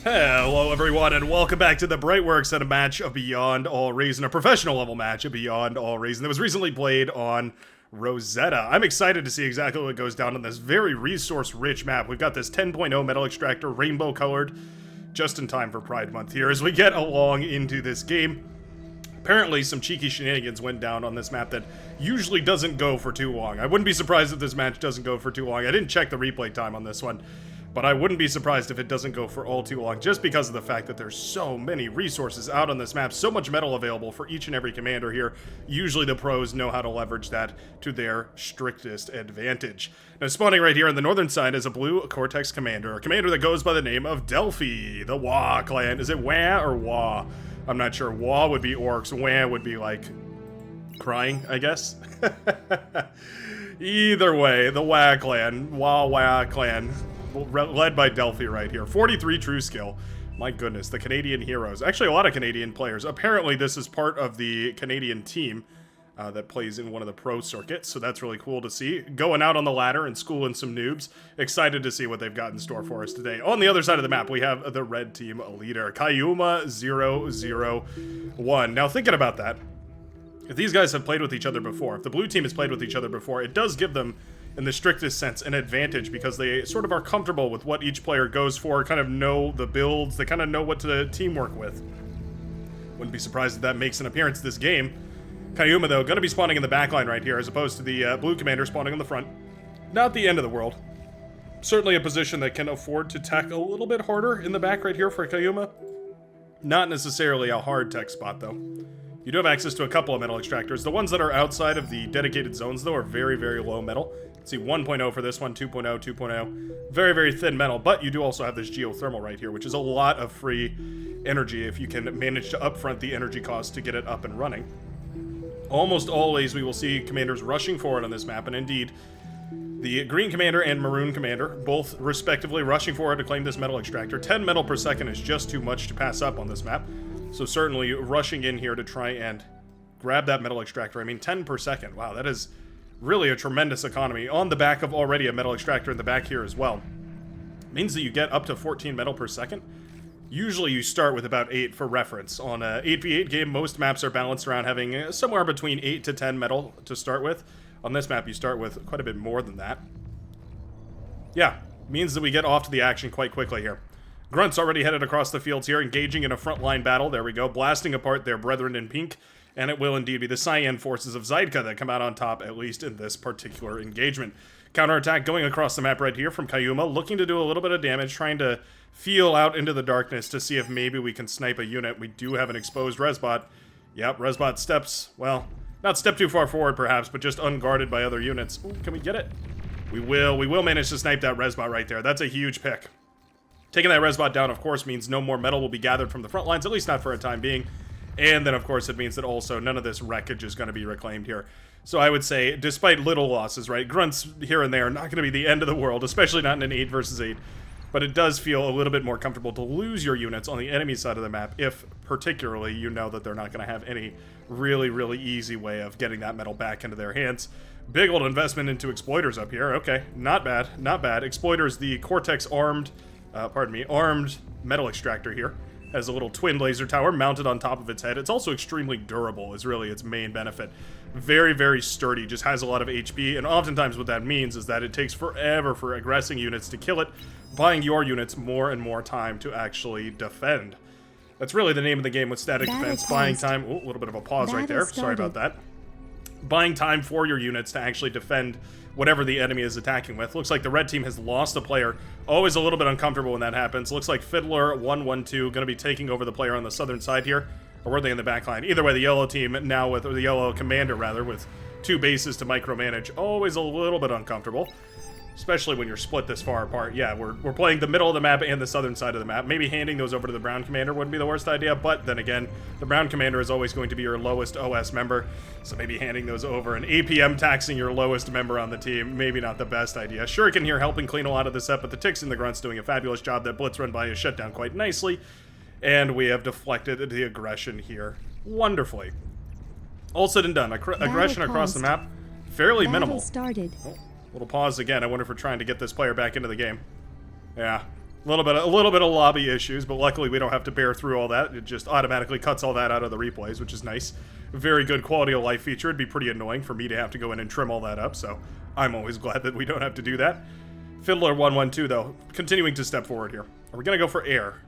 Hello everyone and welcome back to the Brightworks and a match of Beyond All Reason, a professional level match of Beyond All Reason that was recently played on Rosetta. I'm excited to see exactly what goes down on this very resource-rich map. We've got this 10.0 metal extractor, rainbow colored, just in time for Pride Month here as we get along into this game. Apparently some cheeky shenanigans went down on this map that usually doesn't go for too long. I wouldn't be surprised if this match doesn't go for too long. I didn't check the replay time on this one, but I wouldn't be surprised if it doesn't go for all too long, just because of the fact that there's so many resources out on this map, so much metal available for each and every commander here. Usually the pros know how to leverage that to their strictest advantage. Now spawning right here on the northern side is a blue Cortex commander, a commander that goes by the name of Delphi, the Wah clan. Is it Wah or Wah? I'm not sure. Wah would be orcs, Wah would be like crying, I guess. Either way, the Wah clan, Wah clan, led by Delphi right here. 43 true skill. My goodness, the Canadian heroes. Actually, a lot of Canadian players. Apparently, this is part of the Canadian team that plays in one of the pro circuits, so that's really cool to see. Going out on the ladder and schooling some noobs. Excited to see what they've got in store for us today. On the other side of the map, we have the red team leader, Kayuma001. Now, thinking about that, if these guys have played with each other before, if the blue team has played with each other before, it does give them, in the strictest sense, an advantage because they sort of are comfortable with what each player goes for, kind of know the builds, they kind of know what to teamwork with. Wouldn't be surprised if that makes an appearance this game. Kayuma, though, going to be spawning in the backline right here, as opposed to the blue commander spawning in the front. Not the end of the world. Certainly a position that can afford to tech a little bit harder in the back right here for Kayuma. Not necessarily a hard tech spot, though. You do have access to a couple of metal extractors. The ones that are outside of the dedicated zones, though, are very, very low metal. Let's see, 1.0 for this one, 2.0, 2.0. Very, very thin metal, but you do also have this geothermal right here, which is a lot of free energy if you can manage to upfront the energy cost to get it up and running. Almost always we will see commanders rushing forward on this map, and indeed, the green commander and maroon commander, both respectively rushing forward to claim this metal extractor. 10 metal per second is just too much to pass up on this map. So certainly rushing in here to try and grab that metal extractor. I mean, 10 per second. Wow, that is really a tremendous economy on the back of already a metal extractor in the back here as well. Means that you get up to 14 metal per second. Usually you start with about 8 for reference. On a 8v8 game, most maps are balanced around having somewhere between 8 to 10 metal to start with. On this map, you start with quite a bit more than that. Yeah, means that we get off to the action quite quickly here. Grunts already headed across the fields here, engaging in a frontline battle. There we go, blasting apart their brethren in pink. And it will indeed be the cyan forces of Zydka that come out on top, at least in this particular engagement. Counterattack going across the map right here from Kayuma, looking to do a little bit of damage, trying to feel out into the darkness to see if maybe we can snipe a unit. We do have an exposed Resbot. Yep, Resbot steps, well, not step too far forward perhaps, but just unguarded by other units. Ooh, can we get it? We will manage to snipe that Resbot right there. That's a huge pick. Taking that Resbot down, of course, means no more metal will be gathered from the front lines, at least not for a time being. And then, of course, it means that also none of this wreckage is going to be reclaimed here. So I would say, despite little losses, right, grunts here and there are not going to be the end of the world, especially not in an 8 versus 8. But it does feel a little bit more comfortable to lose your units on the enemy side of the map if, particularly, you know that they're not going to have any really, really easy way of getting that metal back into their hands. Big old investment into exploiters up here. Okay, not bad, not bad. Exploiters, the Cortex armed metal extractor here. Has a little twin laser tower mounted on top of its head. It's also extremely durable, is really its main benefit. Very, very sturdy, just has a lot of HP, and oftentimes what that means is that it takes forever for aggressing units to kill it, buying your units more and more time to actually defend. That's really the name of the game with static defense, buying time. Ooh, a little bit of a pause right there, sorry about that. Buying time for your units to actually defend whatever the enemy is attacking with. Looks like the red team has lost a player. Always a little bit uncomfortable when that happens. Looks like Fiddler112 going to be taking over the player on the southern side here. Or were they in the back line? Either way, the yellow team now with, or the yellow commander rather, with 2 bases to micromanage. Always a little bit uncomfortable. Especially when you're split this far apart. Yeah, we're playing the middle of the map and the southern side of the map. Maybe handing those over to the brown commander wouldn't be the worst idea, but then again, the brown commander is always going to be your lowest OS member, so maybe handing those over and APM taxing your lowest member on the team, maybe not the best idea. Shuriken here helping clean a lot of this up, but the Ticks and the Grunts doing a fabulous job. That Blitz run by is shut down quite nicely, and we have deflected the aggression here wonderfully. All said and done, aggression across the map, fairly minimal. Started. Oh. Little pause again. I wonder if we're trying to get this player back into the game. Yeah. A little bit of lobby issues, but luckily we don't have to bear through all that. It just automatically cuts all that out of the replays, which is nice. Very good quality of life feature. It'd be pretty annoying for me to have to go in and trim all that up, so I'm always glad that we don't have to do that. Fiddler 112 though, continuing to step forward here. Are we gonna go for air?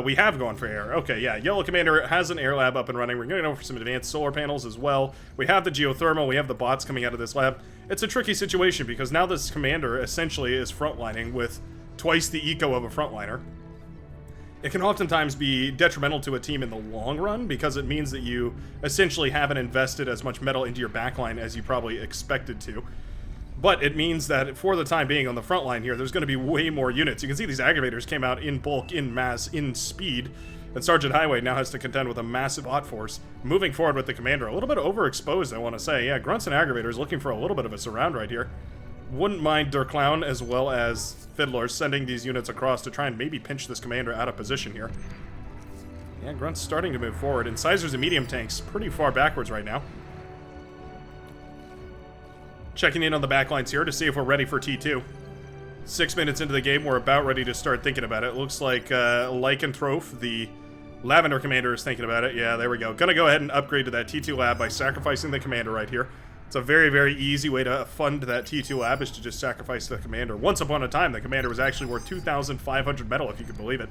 We have gone for air. Okay, yeah. Yellow Commander has an air lab up and running. We're going to go for some advanced solar panels as well. We have the geothermal. We have the bots coming out of this lab. It's a tricky situation because now this commander essentially is frontlining with twice the eco of a frontliner. It can oftentimes be detrimental to a team in the long run because it means that you essentially haven't invested as much metal into your backline as you probably expected to. But it means that for the time being on the front line here, there's going to be way more units. You can see these aggravators came out in bulk, in mass, in speed. And Sergeant Highway now has to contend with a massive bot force. Moving forward with the commander. A little bit overexposed, I want to say. Yeah, Grunts and Aggravators looking for a little bit of a surround right here. Wouldn't mind Der Clown as well as Fiddler sending these units across to try and maybe pinch this commander out of position here. Yeah, Grunt's starting to move forward. Incisors and medium tanks pretty far backwards right now. Checking in on the backlines here to see if we're ready for T2. 6 minutes into the game, we're about ready to start thinking about it. Looks like Lycanthrope, the Lavender Commander, is thinking about it. Yeah, there we go. Gonna go ahead and upgrade to that T2 lab by sacrificing the commander right here. It's a very, very easy way to fund that T2 lab is to just sacrifice the commander. Once upon a time, the commander was actually worth 2,500 metal, if you could believe it.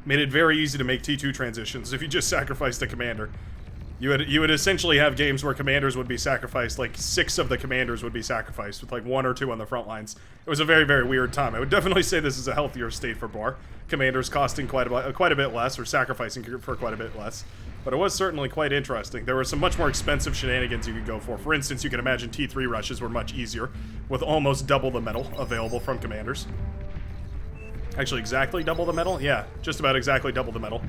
Made it very easy to make T2 transitions if you just sacrificed the commander. You would essentially have games where commanders would be sacrificed, like 6 of the commanders would be sacrificed, with like 1 or 2 on the front lines. It was a very, very weird time. I would definitely say this is a healthier state for Bar. Commanders costing quite a bit less, or sacrificing for quite a bit less. But it was certainly quite interesting. There were some much more expensive shenanigans you could go for. For instance, you can imagine T3 rushes were much easier, with almost double the metal available from commanders. Actually, exactly double the metal? Yeah, just about exactly double the metal.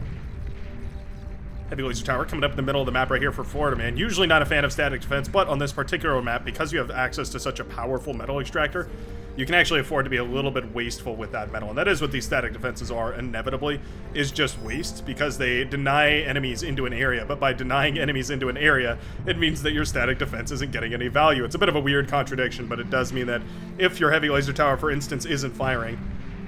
Heavy laser tower coming up in the middle of the map right here for Florida, man. Usually not a fan of static defense, but on this particular map, because you have access to such a powerful metal extractor, you can actually afford to be a little bit wasteful with that metal. And that is what these static defenses are, inevitably, is just waste, because they deny enemies into an area. But by denying enemies into an area, it means that your static defense isn't getting any value. It's a bit of a weird contradiction, but it does mean that if your heavy laser tower, for instance, isn't firing,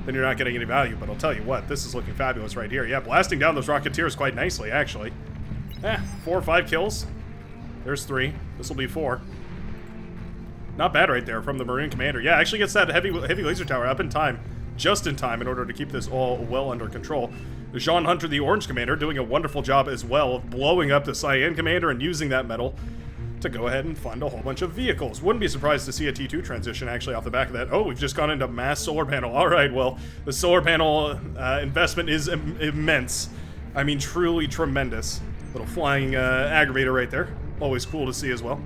then you're not getting any value. But I'll tell you what, this is looking fabulous right here. Yeah, blasting down those Rocketeers quite nicely, actually. 4 or 5 kills. There's 3. This will be 4. Not bad right there from the Marine Commander. Yeah, actually gets that heavy laser tower up in time. Just in time in order to keep this all well under control. Jean Hunter, the Orange Commander, doing a wonderful job as well of blowing up the Cyan Commander and using that metal to go ahead and fund a whole bunch of vehicles. Wouldn't be surprised to see a T2 transition actually off the back of that. Oh, we've just gone into mass solar panel. All right, well, the solar panel investment is immense. I mean, truly tremendous. Little flying aggravator right there. Always cool to see as well.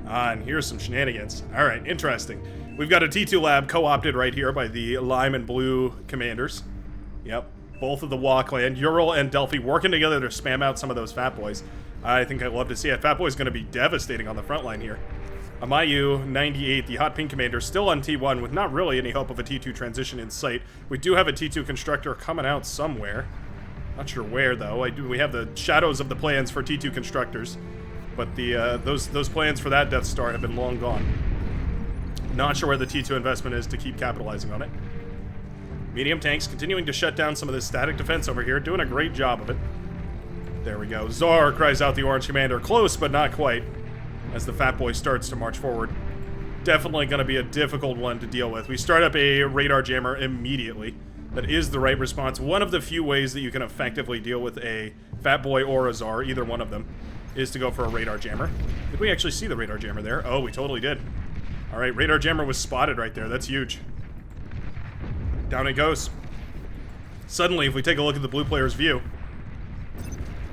And here's some shenanigans. All right, interesting. We've got a T2 lab co-opted right here by the Lime and Blue commanders. Yep, both of the Wa clan, Ural and Delphi, working together to spam out some of those Fat Boys. I think I'd love to see it. Fat Boy's going to be devastating on the front line here. Amayu 98, the Hot Pink Commander, still on T1 with not really any hope of a T2 transition in sight. We do have a T2 Constructor coming out somewhere. Not sure where, though. We have the shadows of the plans for T2 Constructors, but the those plans for that Death Star have been long gone. Not sure where the T2 investment is to keep capitalizing on it. Medium tanks continuing to shut down some of this static defense over here, doing a great job of it. There we go. Czar cries out the Orange Commander. Close, but not quite, as the Fat Boy starts to march forward. Definitely going to be a difficult one to deal with. We start up a radar jammer immediately. That is the right response. One of the few ways that you can effectively deal with a Fat Boy or a Czar, either one of them, is to go for a radar jammer. Did we actually see the radar jammer there? Oh, we totally did. All right, radar jammer was spotted right there. That's huge. Down it goes. Suddenly, if we take a look at the blue player's view,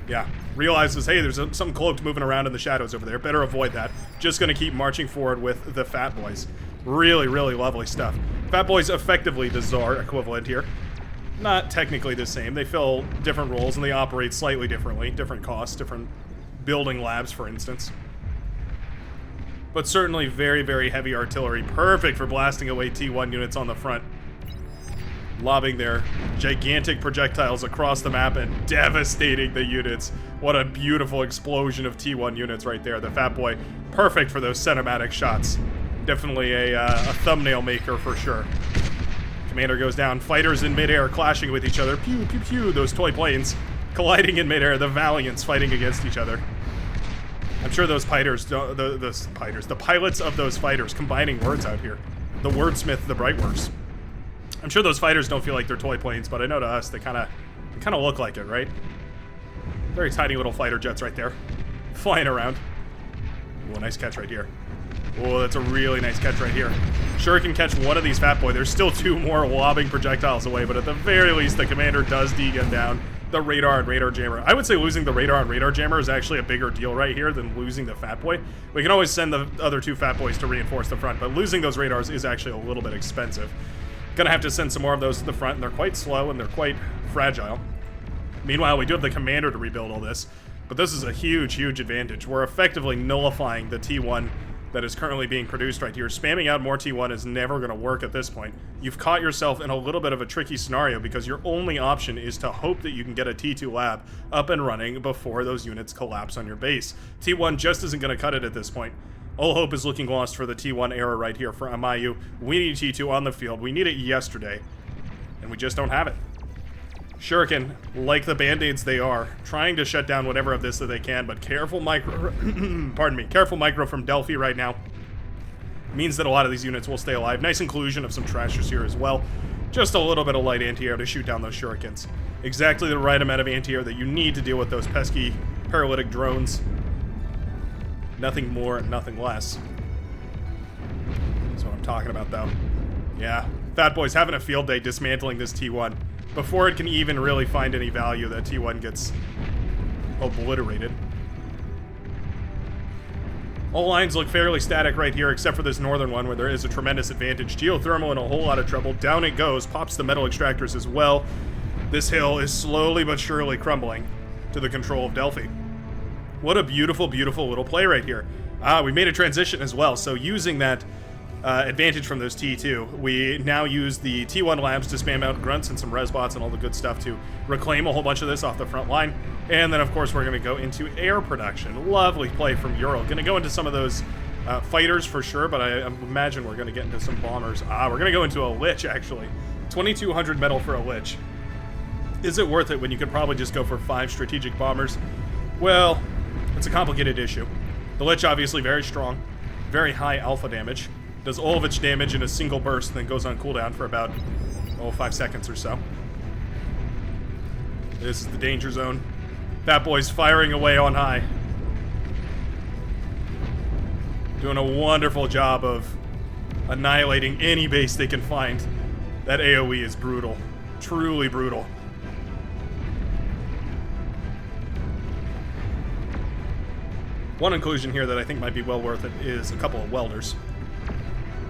yeah, realizes, hey, there's some cloaked moving around in the shadows over there. Better avoid that. Just going to keep marching forward with the Fat Boys. Really, really lovely stuff. Fat Boys effectively the Czar equivalent here. Not technically the same. They fill different roles and they operate slightly differently. Different costs, different building labs, for instance. But certainly very, very heavy artillery. Perfect for blasting away T1 units on the front. Lobbing their gigantic projectiles across the map and devastating the units. What a beautiful explosion of T1 units right there. The Fat Boy, perfect for those cinematic shots. Definitely a thumbnail maker for sure. Commander goes down. Fighters in midair clashing with each other. Pew, pew, pew. Those toy planes colliding in midair. The Valiants fighting against each other. I'm sure those fighters, the pilots of those fighters, combining words out here. The wordsmith, the Brightworks. I'm sure those fighters don't feel like they're toy planes, but I know to us they kind of look like it, right? Very tiny little fighter jets right there, flying around. Oh, nice catch right here. Oh, that's a really nice catch right here. Sure can catch one of these Fatboy. There's still 2 more lobbing projectiles away, but at the very least, the commander does D-gun down the radar and radar jammer. I would say losing the radar and radar jammer is actually a bigger deal right here than losing the Fatboy. We can always send the other 2 Fatboys to reinforce the front, but losing those radars is actually a little bit expensive. Gonna have to send some more of those to the front, and they're quite slow and they're quite fragile. Meanwhile, we do have the commander to rebuild all this, but this is a huge, huge advantage. We're effectively nullifying the T1 that is currently being produced right here. Spamming out more T1 is never going to work at this point. You've caught yourself in a little bit of a tricky scenario because your only option is to hope that you can get a T2 lab up and running before those units collapse on your base. T1 just isn't going to cut it at this point. All hope is looking lost for the T1 era right here for Amayu. We need T2 on the field. We need it yesterday, and we just don't have it. Shuriken, like the Band-Aids they are, trying to shut down whatever of this that they can, but careful micro, pardon me, careful micro from Delphi right now means that a lot of these units will stay alive. Nice inclusion of some trashers here as well. Just a little bit of light anti-air to shoot down those Shurikens. Exactly the right amount of anti-air that you need to deal with those pesky paralytic drones. Nothing more and nothing less. That's what I'm talking about, though. Yeah, Fatboy's having a field day dismantling this T1. Before it can even really find any value, that T1 gets obliterated. All lines look fairly static right here, except for this northern one where there is a tremendous advantage. Geothermal in a whole lot of trouble. Down it goes. Pops the metal extractors as well. This hill is slowly but surely crumbling to the control of Delphi. What a beautiful, beautiful little play right here. We made a transition as well, so using that advantage from those T2, we now use the T1 labs to spam out grunts and some resbots and all the good stuff to reclaim a whole bunch of this off the front line. And then, of course, we're going to go into air production. Lovely play from Ural. Going to go into some of those fighters for sure, but I imagine we're going to get into some bombers. We're going to go into a Lich, actually. 2,200 metal for a Lich. Is it worth it when you could probably just go for 5 strategic bombers? Well, it's a complicated issue. The Lich, obviously, very strong. Very high alpha damage. Does all of its damage in a single burst and then goes on cooldown for about, 5 seconds or so. This is the danger zone. Fatboy's firing away on high. Doing a wonderful job of annihilating any base they can find. That AoE is brutal. Truly brutal. One inclusion here that I think might be well worth it is a couple of welders.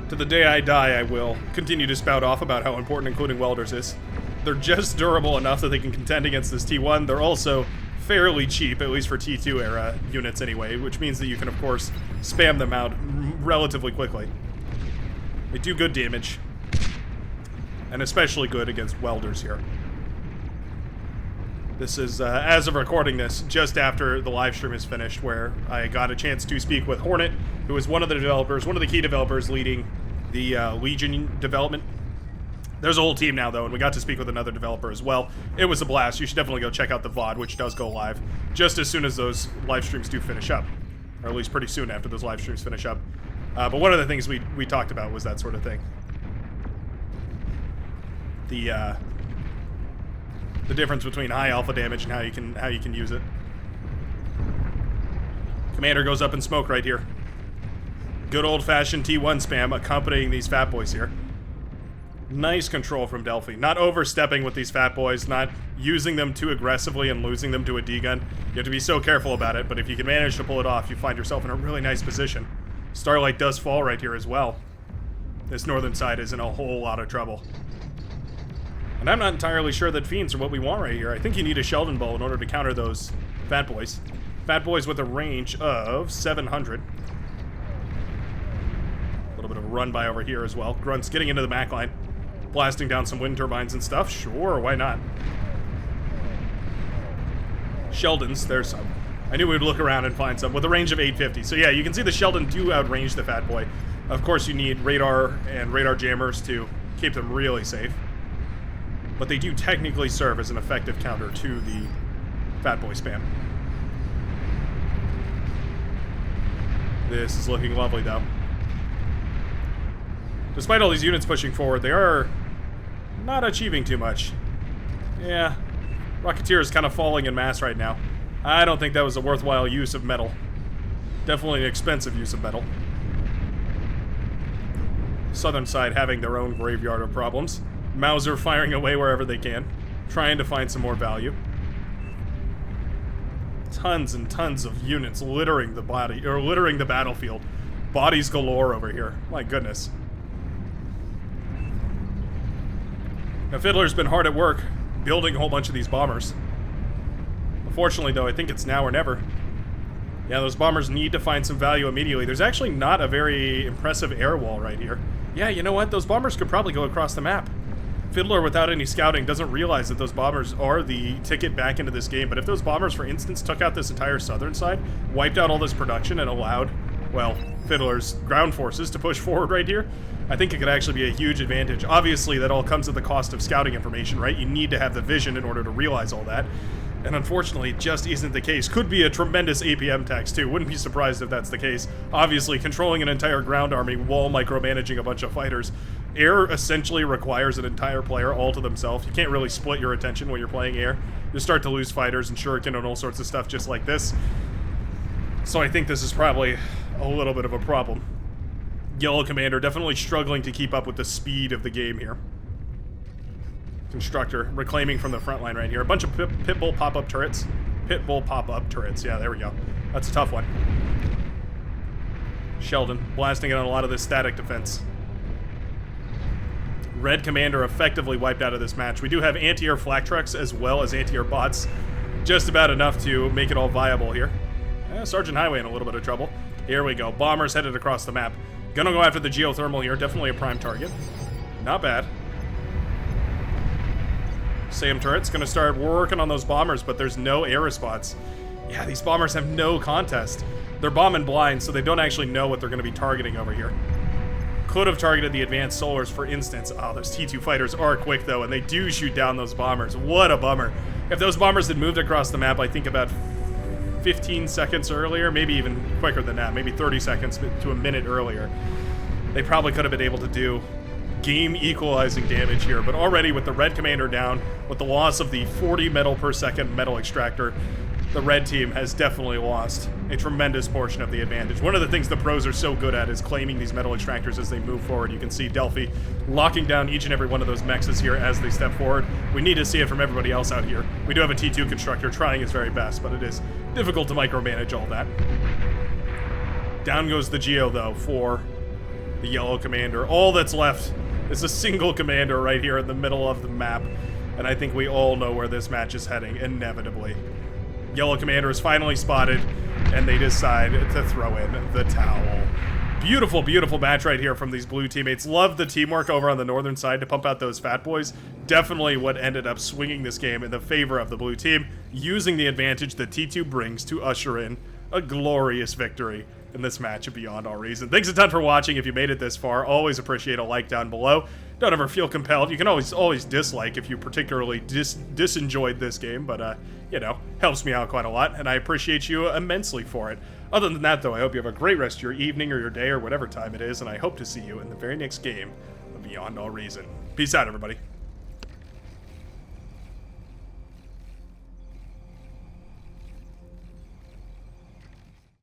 To the day I die, I will continue to spout off about how important including welders is. They're just durable enough that they can contend against this T1. They're also fairly cheap, at least for T2 era units anyway, which means that you can, of course, spam them out relatively quickly. They do good damage, and especially good against welders here. This is, as of recording this, just after the live stream is finished, where I got a chance to speak with Hornet, who is one of the developers, one of the key developers leading the Legion development. There's a whole team now, though, and we got to speak with another developer as well. It was a blast. You should definitely go check out the VOD, which does go live just as soon as those live streams do finish up, or at least pretty soon after those live streams finish up. But one of the things we talked about was that sort of thing. The difference between high alpha damage and how you can use it. Commander goes up in smoke right here. Good old-fashioned T1 spam accompanying these Fatboys here. Nice control from Delphi. Not overstepping with these Fatboys, not using them too aggressively and losing them to a D-gun. You have to be so careful about it, but if you can manage to pull it off, you find yourself in a really nice position. Starlight does fall right here as well. This northern side is in a whole lot of trouble. And I'm not entirely sure that Fiends are what we want right here. I think you need a Sheldon Bow in order to counter those Fatboys. Fatboys with a range of 700. A little bit of a run by over here as well. Grunts getting into the back line. Blasting down some wind turbines and stuff. Sure, why not? Sheldons, there's some. I knew we'd look around and find some with a range of 850. So yeah, you can see the Sheldon do outrange the Fatboy. Of course, you need radar and radar jammers to keep them really safe. But they do technically serve as an effective counter to the Fatboy spam. This is looking lovely, though. Despite all these units pushing forward, they are not achieving too much. Yeah, Rocketeer is kind of falling in mass right now. I don't think that was a worthwhile use of metal. Definitely an expensive use of metal. Southern side having their own graveyard of problems. Mauser firing away wherever they can, trying to find some more value. Tons and tons of units littering the battlefield. Bodies galore over here. My goodness. Now, Fiddler's been hard at work building a whole bunch of these bombers. Unfortunately, though, I think it's now or never. Yeah, those bombers need to find some value immediately. There's actually not a very impressive air wall right here. Yeah, you know what? Those bombers could probably go across the map. Fiddler, without any scouting, doesn't realize that those bombers are the ticket back into this game. But if those bombers, for instance, took out this entire southern side, wiped out all this production, and allowed, well, Fiddler's ground forces to push forward right here, I think it could actually be a huge advantage. Obviously, that all comes at the cost of scouting information, right? You need to have the vision in order to realize all that. And unfortunately, it just isn't the case. Could be a tremendous APM tax, too. Wouldn't be surprised if that's the case. Obviously, controlling an entire ground army while micromanaging a bunch of fighters. Air essentially requires an entire player all to themselves. You can't really split your attention when you're playing air. You start to lose fighters and shuriken and all sorts of stuff just like this. So I think this is probably a little bit of a problem. Yellow Commander definitely struggling to keep up with the speed of the game here. Constructor reclaiming from the front line right here. A bunch of Pitbull pop-up turrets. Pitbull pop-up turrets. Yeah, there we go. That's a tough one. Sheldon blasting in on a lot of this static defense. Red Commander effectively wiped out of this match. We do have anti-air flak trucks as well as anti-air bots. Just about enough to make it all viable here. Sergeant Highway in a little bit of trouble. Here we go. Bombers headed across the map. Gonna go after the geothermal here. Definitely a prime target. Not bad. Sam turret's gonna start working on those bombers, but there's no air response. Yeah, these bombers have no contest. They're bombing blind, so they don't actually know what they're gonna be targeting over here. Could have targeted the advanced solars, for instance. Oh, those T2 fighters are quick, though, and they do shoot down those bombers. What a bummer. If those bombers had moved across the map, I think about 15 seconds earlier, maybe even quicker than that, maybe 30 seconds to a minute earlier, they probably could have been able to do game equalizing damage here. But already with the Red Commander down, with the loss of the 40 metal per second metal extractor, the red team has definitely lost a tremendous portion of the advantage. One of the things the pros are so good at is claiming these metal extractors as they move forward. You can see Delphi locking down each and every one of those mexes here as they step forward. We need to see it from everybody else out here. We do have a T2 constructor trying his very best, but it is difficult to micromanage all that. Down goes the Geo, though, for the Yellow Commander. All that's left is a single commander right here in the middle of the map, and I think we all know where this match is heading, inevitably. Yellow Commander is finally spotted, and they decide to throw in the towel. Beautiful, beautiful match right here from these blue teammates. Love the teamwork over on the northern side to pump out those fat boys. Definitely what ended up swinging this game in the favor of the blue team, using the advantage that T2 brings to usher in a glorious victory in this match of Beyond All Reason. Thanks a ton for watching. If you made it this far, always appreciate a like down below. Don't ever feel compelled. You can always dislike if you particularly disenjoyed this game, but you know, helps me out quite a lot, and I appreciate you immensely for it. Other than that, though, I hope you have a great rest of your evening or your day or whatever time it is, and I hope to see you in the very next game of Beyond All Reason. Peace out, everybody.